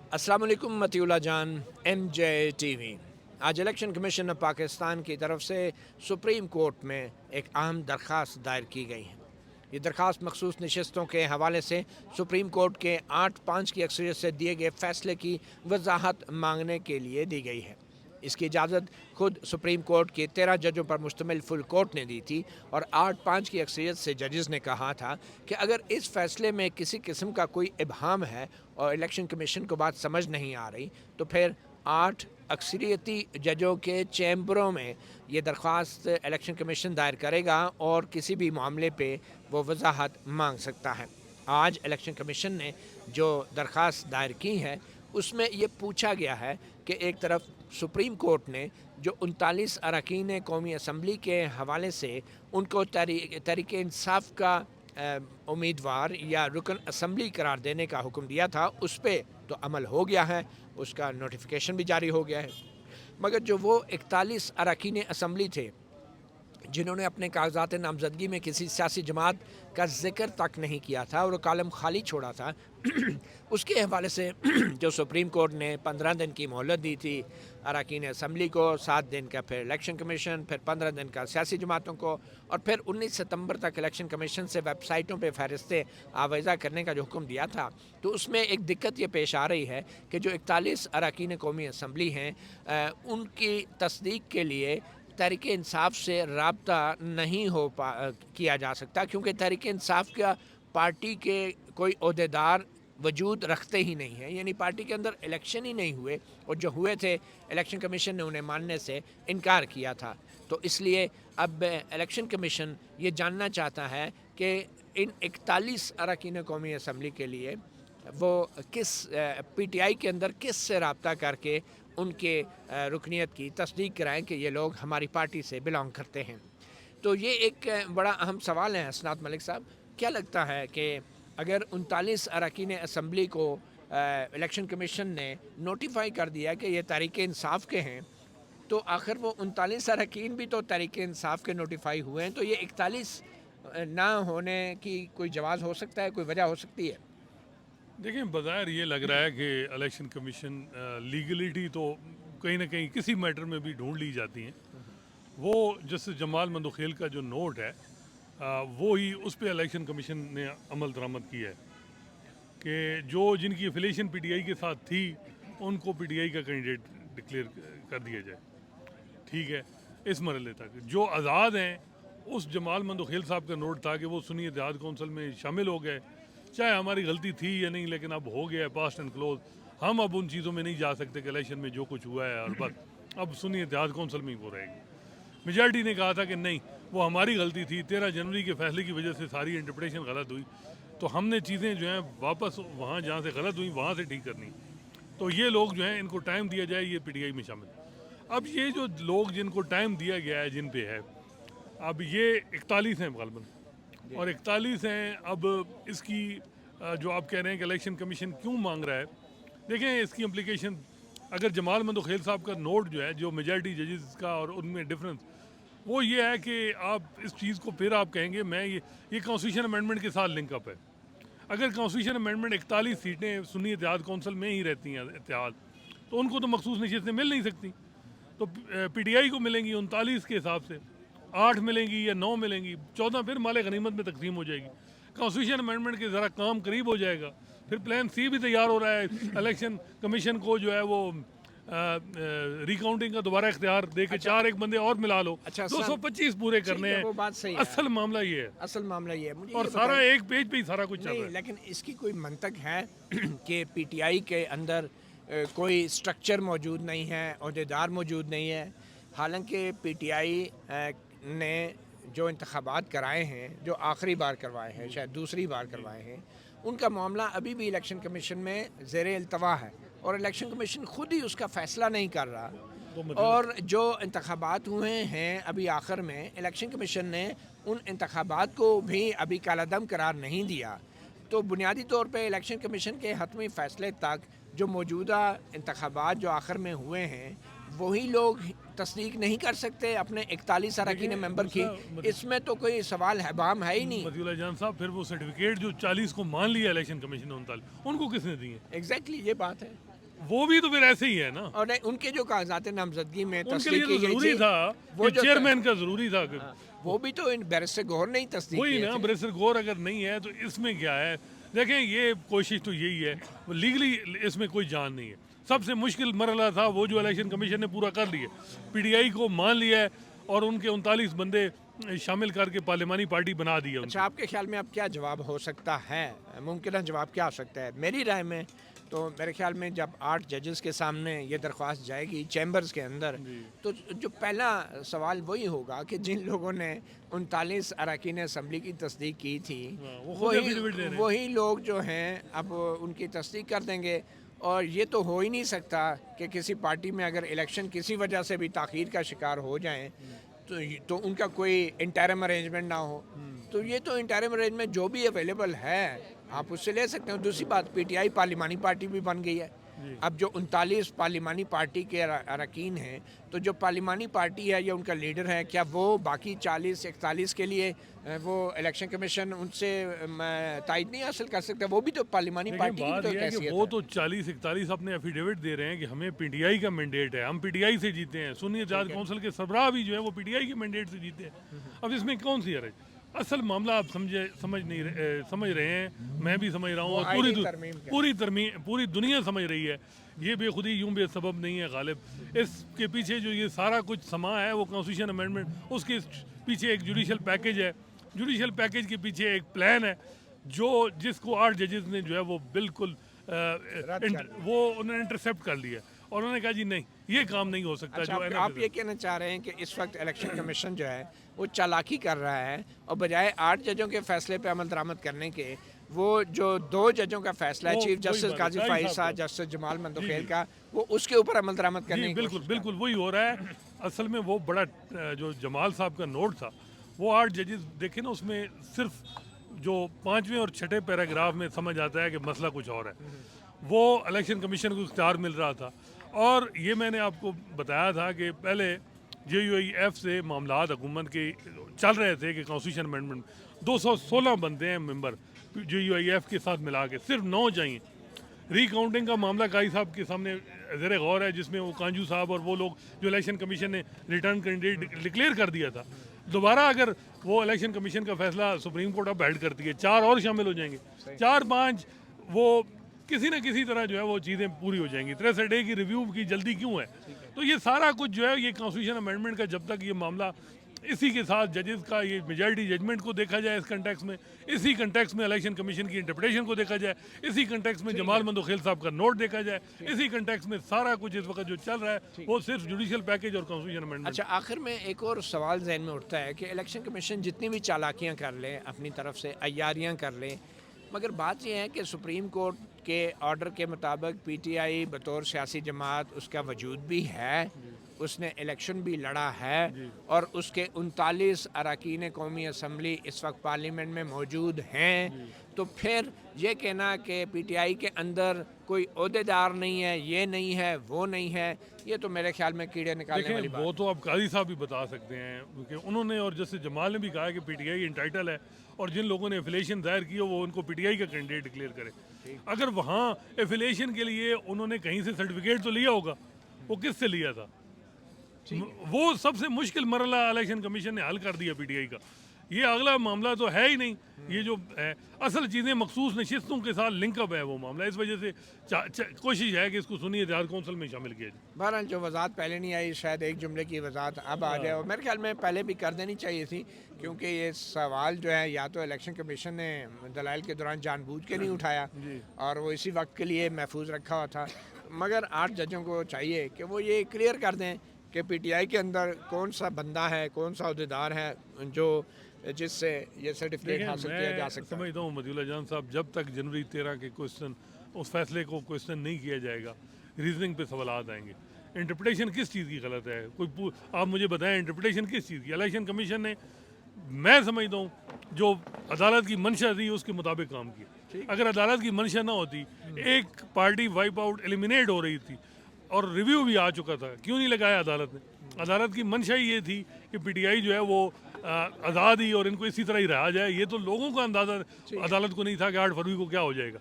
अस्सलाम वालेकुम मतिउल्लाह जान MJ TV। आज इलेक्शन कमीशन ऑफ पाकिस्तान की तरफ से सुप्रीम कोर्ट में एक अहम दरख्वास्त दायर की गई है। ये दरख्वास्त मखसूस नशस्तों के हवाले से सुप्रीम कोर्ट के 8-5 की अक्सरियत से दिए गए फैसले की वजाहत मांगने के लिए दी गई है। इसकी इजाज़त खुद सुप्रीम कोर्ट के 13 जजों पर मुश्तमिल फुल कोर्ट ने दी थी और 8-5 की अक्सरियत से जजेस ने कहा था कि अगर इस फैसले में किसी किस्म का कोई इबहम है और इलेक्शन कमीशन को बात समझ नहीं आ रही तो फिर 8 अक्सरियती जजों के चैम्बरों में ये दरख्वास्त इलेक्शन कमीशन दायर करेगा और किसी भी मामले पे वो वजाहत मांग सकता है। आज इलेक्शन कमीशन ने जो दरख्वास्त दायर की है उसमें ये पूछा गया है कि एक तरफ सुप्रीम कोर्ट ने जो 39 अरकान कौमी असम्बली के हवाले से उनको तहरीक इंसाफ का उम्मीदवार या रुकन असम्बली करार देने का हुक्म दिया था, उस पर तो अमल हो गया है, उसका नोटिफिकेशन भी जारी हो गया है। मगर जो वो 41 अरकान असम्बली थे जिन्होंने अपने कागजात नामजदगी में किसी सियासी जमात का जिक्र तक नहीं किया था और कॉलम खाली छोड़ा था उसके हवाले से जो सुप्रीम कोर्ट ने 15 दिन की मोहलत दी थी अरकान असम्बली को, 7 दिन का फिर इलेक्शन कमीशन, फिर 15 दिन का सियासी जमातों को और फिर 19 सितंबर तक इलेक्शन कमीशन से वेबसाइटों पे फहरिस्तें आवेज़ा करने का जो हुक्म दिया था, तो उसमें एक दिक्कत ये पेश आ रही है कि जो 41 अरकान कौमी असम्बली हैं उनकी तस्दीक के लिए तहरीक इंसाफ से रब्ता नहीं किया जा सकता, क्योंकि तहरीक इंसाफ का पार्टी के कोई अहदेदार वजूद रखते ही नहीं है, यानी पार्टी के अंदर इलेक्शन ही नहीं हुए और जो हुए थे इलेक्शन कमीशन ने उन्हें मानने से इनकार किया था। तो इसलिए अब इलेक्शन कमीशन ये जानना चाहता है कि इन 41 अरकान कौमी असम्बली के लिए वो किस PTI के अंदर किस से रब्ता करके उनके रुकनीत की तस्दीक कराएं कि ये लोग हमारी पार्टी से बिलोंग करते हैं। तो ये एक बड़ा अहम सवाल है। हसनात मलिक साहब, क्या लगता है कि अगर 39 अरकान असम्बली को इलेक्शन कमीशन ने नोटिफाई कर दिया कि ये तहरीक इंसाफ के हैं, तो आखिर वो 39 अरकान भी तो तहरीक इंसाफ के नोटिफाई हुए हैं, तो ये 41 ना होने की कोई जवाज़ हो सकता है, कोई वजह हो सकती है? देखिए, बज़ाहिर ये लग रहा है कि इलेक्शन कमीशन लीगलिटी तो कहीं ना कहीं किसी मैटर में भी ढूंढ ली जाती हैं। वो जस्टिस जमाल मंदोखेल का जो नोट है वो ही उस पर इलेक्शन कमीशन ने अमल दरामद किया है कि जो जिनकी एफिलिएशन PTI के साथ थी उनको PTI का कैंडिडेट डिक्लेयर कर दिया जाए। ठीक है, इस मरले तक जो आज़ाद हैं, उस जमाल मंदोखेल साहब का नोट था कि वो सुन्नी इत्तेहाद कौंसिल में शामिल हो गए, चाहे हमारी गलती थी या नहीं, लेकिन अब हो गया है, पास्ट एंड क्लोज। हम अब उन चीज़ों में नहीं जा सकते कि इलेक्शन में जो कुछ हुआ है और बस अब सुन्नी इत्तेहाद कौंसिल में ही वो रहेगी। मेजॉरिटी ने कहा था कि नहीं, वो हमारी गलती थी, 13 जनवरी के फैसले की वजह से सारी इंटरप्रिटेशन गलत हुई, तो हमने चीज़ें जो हैं वापस वहाँ जहाँ से गलत हुई वहाँ से ठीक करनी। तो ये लोग जो हैं इनको टाइम दिया जाए, ये PTI में शामिल। अब ये जो लोग जिनको टाइम दिया गया है, जिन पे है, अब ये 41 हैं गालबन, और 41 हैं। अब इसकी जो आप कह रहे हैं कि इलेक्शन कमीशन क्यों मांग रहा है, देखें इसकी इम्प्लीकेशन। अगर जमाल मंदोखेल साहब का नोट जो है, जो मेजॉरिटी जजेस का और उनमें डिफरेंस, वो ये है कि आप इस चीज़ को फिर आप कहेंगे मैं ये कॉन्स्टिट्यूशन अमेंडमेंट के साथ लिंकअप है। अगर कॉन्स्टिट्यूशन अमेंडमेंट 41 सीटें सुन्नी इत्तेहाद कौंसिल में ही रहती हैं इत्तेहाद, तो उनको तो मखसूस नशिस्तें मिल नहीं सकती, तो PTI को मिलेंगी 39 के हिसाब से, 8 मिलेंगी या 9 मिलेंगी, 14 फिर माले गनीमत में तकसीम हो जाएगी। कॉन्स्टिट्यूशन अमेंडमेंट के ज़रा काम करीब हो जाएगा। फिर प्लान C भी तैयार हो रहा है, इलेक्शन कमीशन को जो है वो रिकाउंटिंग का दोबारा इख्तियार दे के 4 एक बंदे और मिला लो। अच्छा, 225 पूरे करने हैं। वो बात सही है। असल मामला ये है, असल मामला ये है, मुझे और ये सारा एक पेज पे ही सारा कुछ चल नहीं, रहा है। लेकिन इसकी कोई मंतक है कि PTI के अंदर कोई स्ट्रक्चर मौजूद नहीं है, अहदेदार मौजूद नहीं है। हालांकि PTI ने जो इंतखाबात कराए हैं, जो आखिरी बार करवाए हैं, शायद दूसरी बार करवाए हैं, उनका मामला अभी भी इलेक्शन कमीशन में ज़ेर इल्तवा है और इलेक्शन कमीशन खुद ही उसका फ़ैसला नहीं कर रहा। और जो इंतखाबात हुए हैं अभी आखिर में, इलेक्शन कमीशन ने उन इंतखाबात को भी अभी कालादम करार नहीं दिया। तो बुनियादी तौर पे इलेक्शन कमीशन के हतमी फ़ैसले तक जो मौजूदा इंतखाबात जो आखिर में हुए हैं, वही लोग तस्दीक नहीं कर सकते अपने 41 अरकान मेंबर की। इसमें तो कोई सवाल है बाम है ही नहीं। मतिउल्लाह जान साहब, फिर वो सर्टिफिकेट जो 40 को मान लिया इलेक्शन कमीशन ने 39, उनको किसने दिए? एग्जैक्टली ये बात है। वो भी तो फिर ऐसे ही है ना, और नहीं, उनके जो कागजात नामजदगी में उनके तस्दीक लिए की तो गई जरूरी थी, था वो कि जो चेयरमैन का जरूरी था कि वो भी तो इन बैरिस्टर गौहर ने ही तस्दीक वही किए ना, थे। ब्रेसर गौर अगर नहीं है तो इसमें क्या है। देखें, ये कोशिश तो यही है, लीगली इसमें कोई जान नहीं है। सबसे मुश्किल मरहला था वो जो इलेक्शन कमीशन ने पूरा कर लिया, पीटीआई को मान लिया है और उनके 39 बंदे शामिल करके पार्लिमानी पार्टी बना दी है अच्छा, आपके ख्याल में अब क्या जवाब हो सकता है, मुमकिन जवाब क्या हो सकता है? मेरी राय में तो मेरे ख्याल में जब 8 जजेस के सामने ये दरख्वास्त जाएगी चैम्बर्स के अंदर, तो जो पहला सवाल वही होगा कि जिन लोगों ने 39 अरकान असम्बली की तस्दीक की थी, वो खुद एफिडेविट दे रहे हैं। वही लोग जो हैं अब उनकी तस्दीक कर देंगे। और ये तो हो ही नहीं सकता कि किसी पार्टी में अगर इलेक्शन किसी वजह से भी ताख़ीर का शिकार हो जाएं तो उनका कोई इंटरम अरेंजमेंट ना हो। तो ये तो इंटरम अरेंजमेंट जो भी अवेलेबल है आप उससे ले सकते हो। दूसरी बात, पीटीआई पार्लिमानी पार्टी भी बन गई है। अब जो 39 पार्लिमानी पार्टी के अरकान हैं, तो जो पार्लिमानी पार्टी है या उनका लीडर है, क्या वो बाकी 40-41 के लिए वो इलेक्शन कमीशन उनसे तायद नहीं हासिल कर सकता? वो भी तो पार्लिमानी लेकिन पार्टी की बात तो यह है कि हैसियत वो है। तो 40-41 अपने एफिडेविट दे रहे हैं कि हमें पीटीआई का मैंडेट है, हम पीटीआई से जीते हैं। सुन्नी आजाद काउंसिल के सरबराह भी जो है वो पीटीआई के मैंडेट से जीते हैं। अब इसमें कौन सी हरज? असल मामला आप समझ रहे हैं, मैं भी समझ रहा हूँ, वो और आईनी तरमीम का। पूरी दुनिया समझ रही है। ये बेखुदी यूं बेसबब नहीं है गालिब। इसके पीछे जो ये सारा कुछ समा है वो कॉन्स्टिट्यूशन अमेंडमेंट, उसके पीछे एक जुडिशल पैकेज है, जुडिशल पैकेज के पीछे एक प्लान है जिसको 8 जजेस ने जो है वो बिल्कुल वो उन्होंने इंटरसेप्ट कर लिया और उन्होंने कहा जी नहीं, ये काम नहीं हो सकता। अच्छा, जो है आप ये कहना चाह रहे हैं कि इस वक्त इलेक्शन कमीशन जो है वो चालाकी कर रहा है और बजाय 8 जजों के फैसले पे अमल दरामद करने के वो जो 2 जजों का फैसला है, वो चीफ वही जस्टिस बात है, काजी काजी फाइज साहब साहब, का। जस्टिस जमाल मंदोखेल जी। का, वो उसके ऊपर अमल दरामद करने जी की बिल्कुल कोशिश बिल्कुल वही हो रहा है। असल में वो बड़ा जो जमाल साहब का नोट था, वो 8 जजेस देखे ना, उसमें सिर्फ जो 5वें और 6ठे पैराग्राफ में समझ आता है कि मसला कुछ और है। वो इलेक्शन कमीशन को इख्तियार मिल रहा था। और ये मैंने आपको बताया था कि पहले JUIF से मामलात हुकूमत के चल रहे थे कि कॉन्स्टिट्यूशन अमेंडमेंट 216 बनते हैं मेंबर JUIF के साथ मिला के, सिर्फ 9 चाहिए। रिकाउंटिंग का मामला काई साहब के सामने ज़ेर गौर है, जिसमें वो कांजू साहब और वो लोग जो इलेक्शन कमीशन ने रिटर्न कैंडिडेट डिक्लेयर कर दिया था, दोबारा अगर वो इलेक्शन कमीशन का फैसला सुप्रीम कोर्ट अब हेड करती है, 4 और शामिल हो जाएंगे, 4-5 वो किसी न किसी तरह जो है वो चीज़ें पूरी हो जाएंगी। 63 डे की रिव्यू की जल्दी क्यों है? तो ये सारा कुछ जो है ये कॉन्स्टिट्यूशन अमेंडमेंट का, जब तक ये मामला इसी के साथ जजेस का ये मेजॉरिटी जजमेंट को देखा जाए इस कंटेक्स में, इसी कंटेक्स में इलेक्शन कमीशन की इंटरप्रिटेशन को देखा जाए, इसी कंटेक्स में जमाल मंदोखेल साहब का नोट देखा जाए, इसी कंटेक्स में सारा कुछ इस वक्त जो चल रहा है वो सिर्फ जुडिशल पैकेज और कॉन्स्टिट्यूशन अमेंडमेंट। अच्छा, आखिर में एक और सवाल जहन में उठता है कि इलेक्शन कमीशन जितनी भी चालाकियां कर ले, अपनी तरफ से अय्यारियां कर ले, मगर बात यह है कि सुप्रीम कोर्ट के ऑर्डर के मुताबिक पीटीआई बतौर सियासी जमात उसका वजूद भी है, उसने इलेक्शन भी लड़ा है और उसके 39 अरकान कौमी असम्बली इस वक्त पार्लियामेंट में मौजूद हैं। तो फिर ये कहना कि पीटीआई के अंदर कोई ओहदेदार नहीं है, ये नहीं है, वो नहीं है, ये तो मेरे ख्याल में कीड़े निकालने वाली देखिए, वो बात। तो आप काजी साहब भी बता सकते हैं, क्योंकि उन्होंने और जैसे जमाल ने भी कहा कि पीटीआई इंटाइटल है और जिन लोगों ने एफिलेशन दायर की हो वो उनको पीटीआई का कैंडिडेट डिक्लेयर करे। अगर वहाँ एफिलेशन के लिए उन्होंने कहीं से सर्टिफिकेट तो लिया होगा, वो किससे लिया था? वो सबसे मुश्किल मरला इलेक्शन कमीशन ने हल कर दिया पीटीआई का। ये अगला मामला तो है ही नहीं। ये जो है असल चीज़ें मखसूस नशिस्तों के साथ लिंकअप है वो मामला, इस वजह से कोशिश है कि इसको सुन्नी इत्तेहाद कौंसिल में शामिल किया जाए। बहरहाल जो वजाहत पहले नहीं आई, शायद एक जुमले की वजाहत अब आ जाए, और मेरे ख्याल में पहले भी कर देनी चाहिए थी, क्योंकि ये सवाल जो है या तो इलेक्शन कमीशन ने दलाइल के दौरान जानबूझ के नहीं उठाया और वो इसी वक्त के लिए महफूज रखा हुआ था। मगर 8 जजों को चाहिए कि वो ये क्लियर कर दें कि पीटीआई के अंदर कौन सा बंदा है, कौन सा अहदेदार है जो जिससे ये सर्टिफिकेट हासिल किया जा सकता है। समझता हूँ मदिउल्लाह जान साहब, जब तक जनवरी 13 के क्वेश्चन उस फैसले को क्वेश्चन नहीं किया जाएगा, रीजनिंग पे सवाल आएंगे। इंटरप्रिटेशन किस चीज़ की गलत है? आप मुझे बताएं, इंटरप्रिटेशन किस चीज़ की? इलेक्शन कमीशन ने, मैं समझता हूँ, जो अदालत की मंशा थी उसके मुताबिक काम किया। अगर अदालत की मंशा ना होती, एक पार्टी वाइप आउट एलिमिनेट हो रही थी और रिव्यू भी आ चुका था, क्यों नहीं लगाया अदालत ने? अदालत की मंशा ही ये थी कि पीटीआई जो है वो आज़ाद ही और इनको इसी तरह ही रहा जाए। ये तो लोगों का अंदाज़ा अदालत को नहीं था कि 8 फरवरी को क्या हो जाएगा।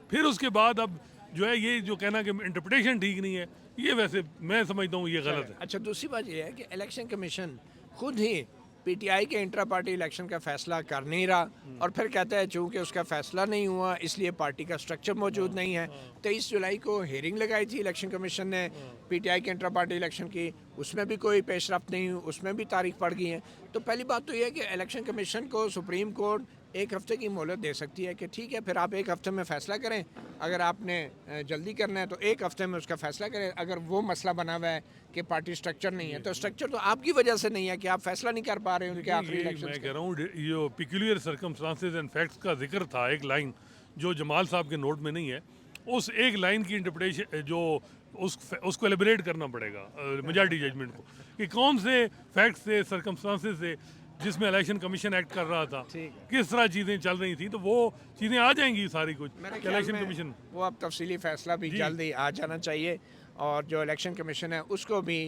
फिर उसके बाद अब जो है ये जो कहना कि इंटरप्रिटेशन ठीक नहीं है, ये वैसे मैं समझता हूँ ये गलत है। अच्छा, दूसरी बात ये है कि इलेक्शन कमीशन खुद ही पीटीआई के इंट्रा पार्टी इलेक्शन का फैसला कर नहीं रहा और फिर कहता है चूंकि उसका फैसला नहीं हुआ इसलिए पार्टी का स्ट्रक्चर मौजूद नहीं है। 23 जुलाई को हेयरिंग लगाई थी इलेक्शन कमीशन ने पीटीआई के इंट्रा पार्टी इलेक्शन की, उसमें भी कोई पेशरफ्त नहीं हुई, उसमें भी तारीख पड़ गई है। तो पहली बात तो यह है कि इलेक्शन कमीशन को सुप्रीम कोर्ट एक हफ्ते की मोहलत दे सकती है कि ठीक है फिर आप एक हफ्ते में फ़ैसला करें, अगर आपने जल्दी करना है तो एक हफ्ते में उसका फ़ैसला करें। अगर वो मसला बना हुआ है कि पार्टी स्ट्रक्चर नहीं है तो स्ट्रक्चर तो आपकी वजह से नहीं है कि आप फैसला नहीं कर पा रहे हैं उनके आखिरी ये इलेक्शन। मैं कह रहा हूँ ये पिक्यूलियर सर्कमस्टांसेस एंड फैक्ट्स का जिक्र था, एक लाइन जो जमाल साहब के नोट में नहीं है, उस एक लाइन की इंटरप्रिटेशन जो उसको एलिबरेट करना पड़ेगा मेजॉरिटी जजमेंट को कि कौन से फैक्ट्स थे, सर्कमस्टांसेस थे जिसमें इलेक्शन कमीशन एक्ट कर रहा था, किस तरह चीज़ें चल रही थी, तो वो चीज़ें आ जाएंगी सारी कुछ इलेक्शन कमीशन वो अब तफसीली फैसला भी जल्दी आ जाना चाहिए और जो इलेक्शन कमीशन है उसको भी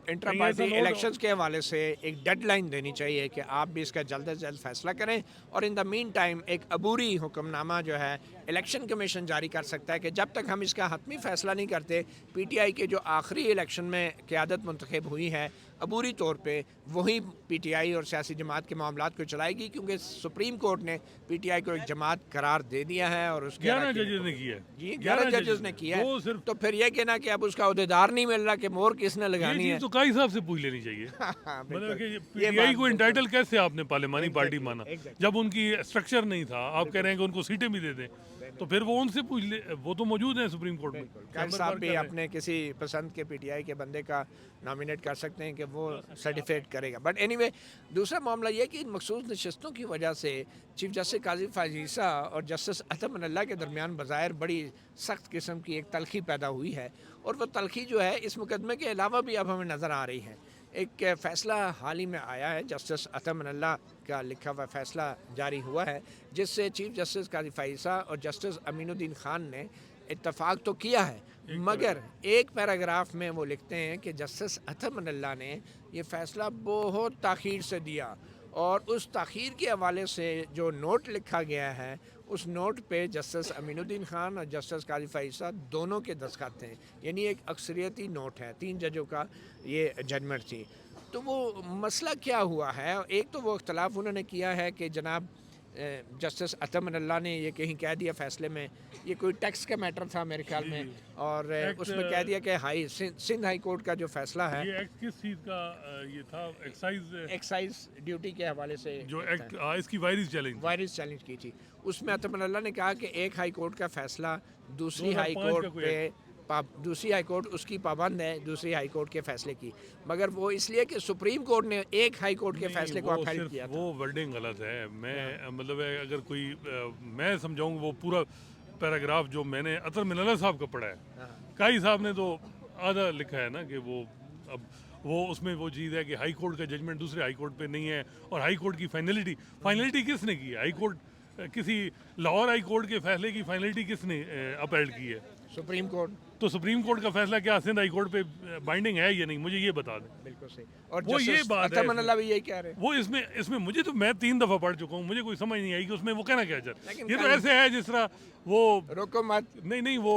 इंटर पार्टी इलेक्शंस के हवाले से एक डेडलाइन देनी चाहिए कि आप भी इसका जल्द से जल्द फैसला करें। और इन द मीन टाइम एक अबूरी हुक्मनामा जो है इलेक्शन कमीशन जारी कर सकता है कि जब तक हम इसका हतमी फैसला नहीं करते, पीटीआई के जो आखिरी इलेक्शन में क़यादत मुंतखब हुई है अबूरी तौर पे वही पीटीआई और सियासी जमात के मामलात को चलाएगी, क्योंकि सुप्रीम कोर्ट ने पीटीआई को एक जमात करार दे दिया है और उसके 11 जजेस ने किया है। जी 11 जजेस ने किया है। तो फिर यह कहना कि अब उसका अहदेदार नहीं मिल रहा कि मोहर किसने लगानी है, तो काई साहब से पूछ लेनी चाहिए। मतलब कि पीटीआई को इंटाइटल कैसे आपने पार्लियामानी पार्टी माना जब उनकी स्ट्रक्चर नहीं था? आप कह रहे हैं कि उनको सीटें भी दे दें, तो फिर वो उनसे पूछ ले, वो तो मौजूद है सुप्रीम कोर्ट में। कायल साहब भी अपने किसी पसंद के पीटीआई के बंदे का नॉमिनेट कर सकते हैं कि वो सर्टिफिकेट करेगा। बट एनीवे दूसरा मामला ये कि इन मखसूस नशस्तों की वजह से चीफ जस्टिस काजी फाजीसा और जस्टिस अतम अल्लाह के दरमियान बज़ाहिर बड़ी सख्त किस्म की एक तलखी पैदा हुई है और वो तलखी जो है इस मुकदमे के अलावा भी अब हमें नज़र आ रही है। एक फ़ैसला हाल ही में आया है, जस्टिस अतम अल्लाह का लिखा हुआ फ़ैसला जारी हुआ है जिससे चीफ जस्टिस काजी फाजीसा और जस्टिस अमीनुद्दीन खान ने इत्तफाक तो किया है मगर एक पैराग्राफ में वो लिखते हैं कि जस्टिस अतम अल्लाह ने ये फ़ैसला बहुत ताख़ीर से दिया और उस ताख़ीर के हवाले से जो नोट लिखा गया है उस नोट पे जस्टिस अमीनुद्दीन खान और जस्टिस काजी फाजीसा दोनों के दस्तखत हैं, यानी एक अक्सरियती नोट है, 3 जजों का ये जजमेंट थी। तो वो मसला क्या हुआ है, एक तो वो इख्तलाफ उन्होंने किया है कि जनाब जस्टिस अतम अल्लाह ने ये कहीं कह दिया फ़ैसले में, ये कोई टैक्स का मैटर था मेरे ख्याल में, और उसमें कह दिया कि सिंध हाई कोर्ट का जो फ़ैसला है ये एक्ट किस चीज़ का ये था, एक्साइज ड्यूटी के हवाले से जो एक्ट इसकी वायरस चैलेंज की थी, उसमें अतम अल्लाह ने कहा कि एक हाई कोर्ट का फ़ैसला दूसरी हाई कोर्ट उसकी पाबंद है दूसरी हाई कोर्ट के फैसले की, मगर वो इसलिए कि सुप्रीम कोर्ट ने एक हाई कोर्ट के फैसले को अपहेल किया था। वो वर्डिंग गलत है। मैं मतलब है अगर कोई मैं समझाऊँ वो पूरा पैराग्राफ जो मैंने अतर मिनल्ला साहब का पढ़ा है, काई साहब ने तो आधा लिखा है ना कि वो अब वो उसमें वो चीज़ है कि हाई कोर्ट का जजमेंट दूसरे हाई कोर्ट पे नहीं है और हाई कोर्ट की फाइनलिटी किसने की है? हाई कोर्ट किसी लाहौर हाई कोर्ट के फैसले की फाइनलिटी किसने अपहेल्ड की है? Supreme court. तो सुप्रीम कोर्ट का फैसला क्या सिंध हाई कोर्ट पे बाइंडिंग है या नहीं, मुझे ये बता दें। बिल्कुल सही। और वो ये बात है भी यही कह रहे हैं। वो इसमें मुझे तो मैं 3 दफ़ा पढ़ चुका हूँ, मुझे कोई समझ नहीं आई कि उसमें वो कहना क्या चाहता है। ये तो ऐसे है जिस तरह वो रोको मत नहीं वो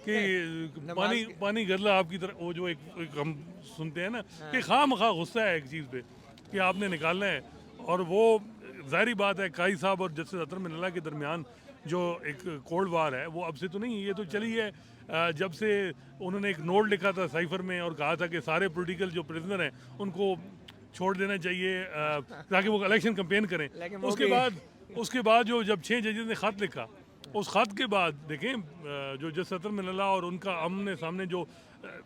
कि पानी गरला आपकी तरह वो जो एक हम सुनते हैं ना कि खामखा गुस्सा है एक चीज़ पे कि आपने निकालना है, और वो ज़ाहिरी बात है काई साहब और जस्टिस अतर मिनल्ला के दरमियान जो एक कोल्ड वार है वो अब से तो नहीं, ये तो चली है जब से उन्होंने एक नोट लिखा था साइफर में और कहा था कि सारे पॉलिटिकल जो प्रिजनर हैं उनको छोड़ देना चाहिए ताकि वो इलेक्शन कैंपेन करें। उसके बाद जो जब 6 जजेस ने ख़त लिखा, उस ख़त के बाद देखें जो जस्टिस अतर मिनल्ला और उनका आमने सामने जो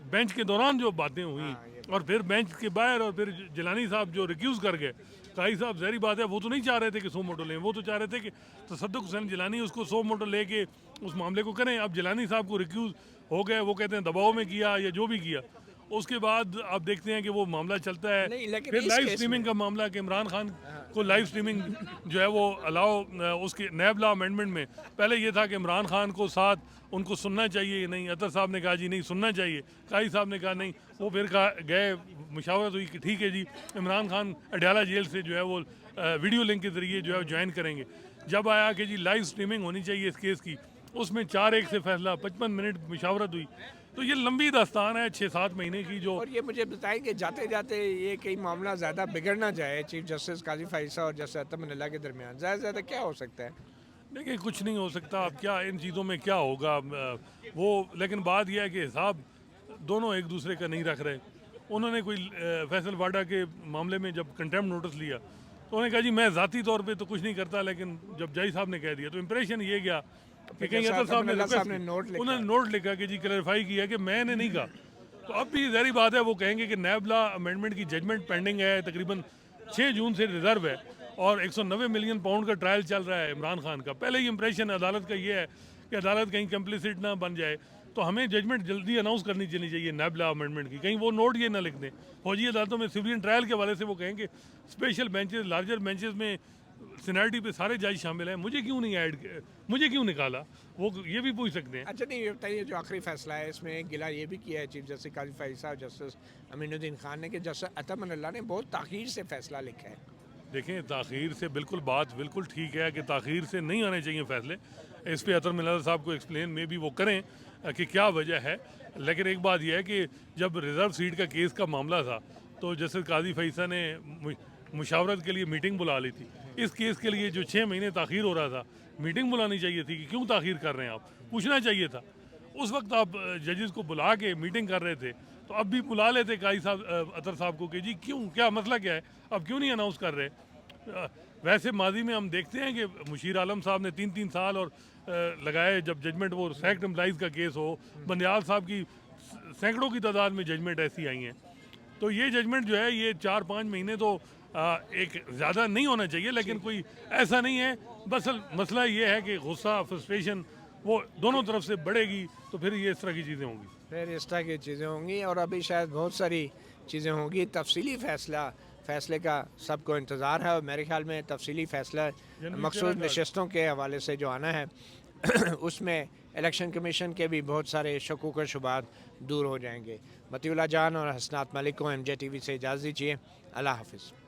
बेंच के दौरान जो बातें हुई और फिर बेंच के बाहर और फिर जिलानी साहब जो रिक्यूज़ कर गए, काई साहब ज़ाहिर बात है वो तो नहीं चाह रहे थे कि 100 मोटो लें, वो तो चाह रहे थे कि तसद्दुक़ हुसैन जिलानी उसको 100 मोटो लेके उस मामले को करें। अब जिलानी साहब को रिक्यूज़ हो गए, वो कहते हैं दबाव में किया या जो भी किया। उसके बाद आप देखते हैं कि वो मामला चलता है, फिर लाइव स्ट्रीमिंग का मामला कि इमरान खान को लाइव स्ट्रीमिंग जो है वो अलाउ उसके नैब लॉ अमेंडमेंट में पहले ये था कि इमरान खान को साथ उनको सुनना चाहिए, नहीं अतर साहब ने कहा जी नहीं सुनना चाहिए, काई साहब ने कहा नहीं, वो फिर गए मुशावरत हुई कि ठीक है जी इमरान खान अडयाला जेल से जो है वो वीडियो लिंक के ज़रिए जो है ज्वाइन करेंगे। जब आया कि जी लाइव स्ट्रीमिंग होनी चाहिए इस केस की, उसमें 4-1 से फैसला, 55 मिनट मुशावरत हुई। तो ये लंबी दास्तान है 6-7 महीने की जो। और ये मुझे बताएंगे जाते जाते ये कहीं मामला ज़्यादा बिगड़ ना जाए चीफ जस्टिस काजी फाइसा और जस्टिस अतम अल्लाह के दरमियान, ज़्यादा से ज़्यादा क्या हो सकता है? देखिए कुछ नहीं हो सकता, अब क्या इन चीज़ों में क्या होगा वो, लेकिन बात यह है कि हिसाब दोनों एक दूसरे का नहीं रख रहे। उन्होंने कोई फैसल वाडा के मामले में जब कंटेम्प्ट नोटिस लिया तो उन्होंने कहा जी मैं ज़ाती तौर पे तो कुछ नहीं करता, लेकिन जब जज साहब ने कह दिया तो इंप्रेशन ये गया कि कहीं अतर साहब ने उन्होंने नोट लिखा कि जी क्लैरिफाई किया कि मैंने नहीं कहा। तो अब भी ज़ाहिर बात है वो कहेंगे कि नैब लॉ अमेंडमेंट की जजमेंट पेंडिंग है, तकरीबन 6 जून से रिजर्व है और 190 मिलियन पाउंड का ट्रायल चल रहा है इमरान खान का। पहले ही इंप्रेशन अदालत का ये है कि अदालत कहीं कंप्लिसिट ना बन जाए, तो हमें जजमेंट जल्दी अनाउंस करनी चलनी चाहिए नैब लॉ अमेंडमेंट की, कहीं वो नोट ये ना लिख दें। फौजी अदालतों में सिविलियन ट्रायल के हवाले से वो कहेंगे स्पेशल बेंचेस, लार्जर बेंचेस में सीनियरिटी पे सारे जज शामिल हैं, मुझे क्यों नहीं ऐड, मुझे क्यों निकाला, वो ये भी पूछ सकते हैं। अच्छा नहीं, ये बताइए जो आखिरी फैसला है इसमें एक गिला ये भी किया है चीफ जस्टिस काजी फाइसा और जस्टिस अमीनुद्दीन खान ने कि जस्टिस अतम अल्लाह ने बहुत ताख़ीर से फैसला लिखा है। देखें ताख़ीर से बिल्कुल बात बिल्कुल ठीक है कि ताख़ीर से नहीं आने चाहिए फैसले। इस पे अतर मिलाद साहब को एक्सप्लेन में भी वो करें कि क्या वजह है। लेकिन एक बात यह है कि जब रिज़र्व सीट का केस का मामला था तो जस्टिस काजी फैसा ने मुशावरत के लिए मीटिंग बुला ली थी। इस केस के लिए जो 6 महीने ताख़ीर हो रहा था, मीटिंग बुलानी चाहिए थी कि क्यों ताख़ीर कर रहे हैं आप, पूछना चाहिए था। उस वक्त आप जजेस को बुला के मीटिंग कर रहे थे, तो अब भी बुला लेते काजी साहब अतर साहब को कि जी क्यों, क्या मसला क्या है, अब क्यों नहीं अनाउंस कर रहे। वैसे माजी में हम देखते हैं कि मुशीर आलम साहब ने 3-3 साल और लगाए जब जजमेंट, वो सैक्ट एम्प्लाइज का केस हो, बंदयाल साहब की सैकड़ों की तादाद में जजमेंट ऐसी आई हैं। तो ये जजमेंट जो है ये 4-5 महीने तो एक ज़्यादा नहीं होना चाहिए, लेकिन कोई ऐसा नहीं है। बस मसला ये है कि गुस्सा, फ्रस्ट्रेशन वो दोनों तरफ से बढ़ेगी तो फिर ये इस तरह की चीज़ें होंगी, फिर इस तरह की चीज़ें होंगी और अभी शायद बहुत सारी चीज़ें होंगी। तफसीली फैसले का सबको इंतज़ार है और मेरे ख्याल में तफसीली फैसला मखसूस नशस्तों के हवाले से जो आना है उसमें इलेक्शन कमीशन के भी बहुत सारे शकूक व शुबात दूर हो जाएंगे। मतीउल्लाह जान और हसनात मलिक को MJ TV से इजाज़त दीजिए। अल्लाह हाफिज़।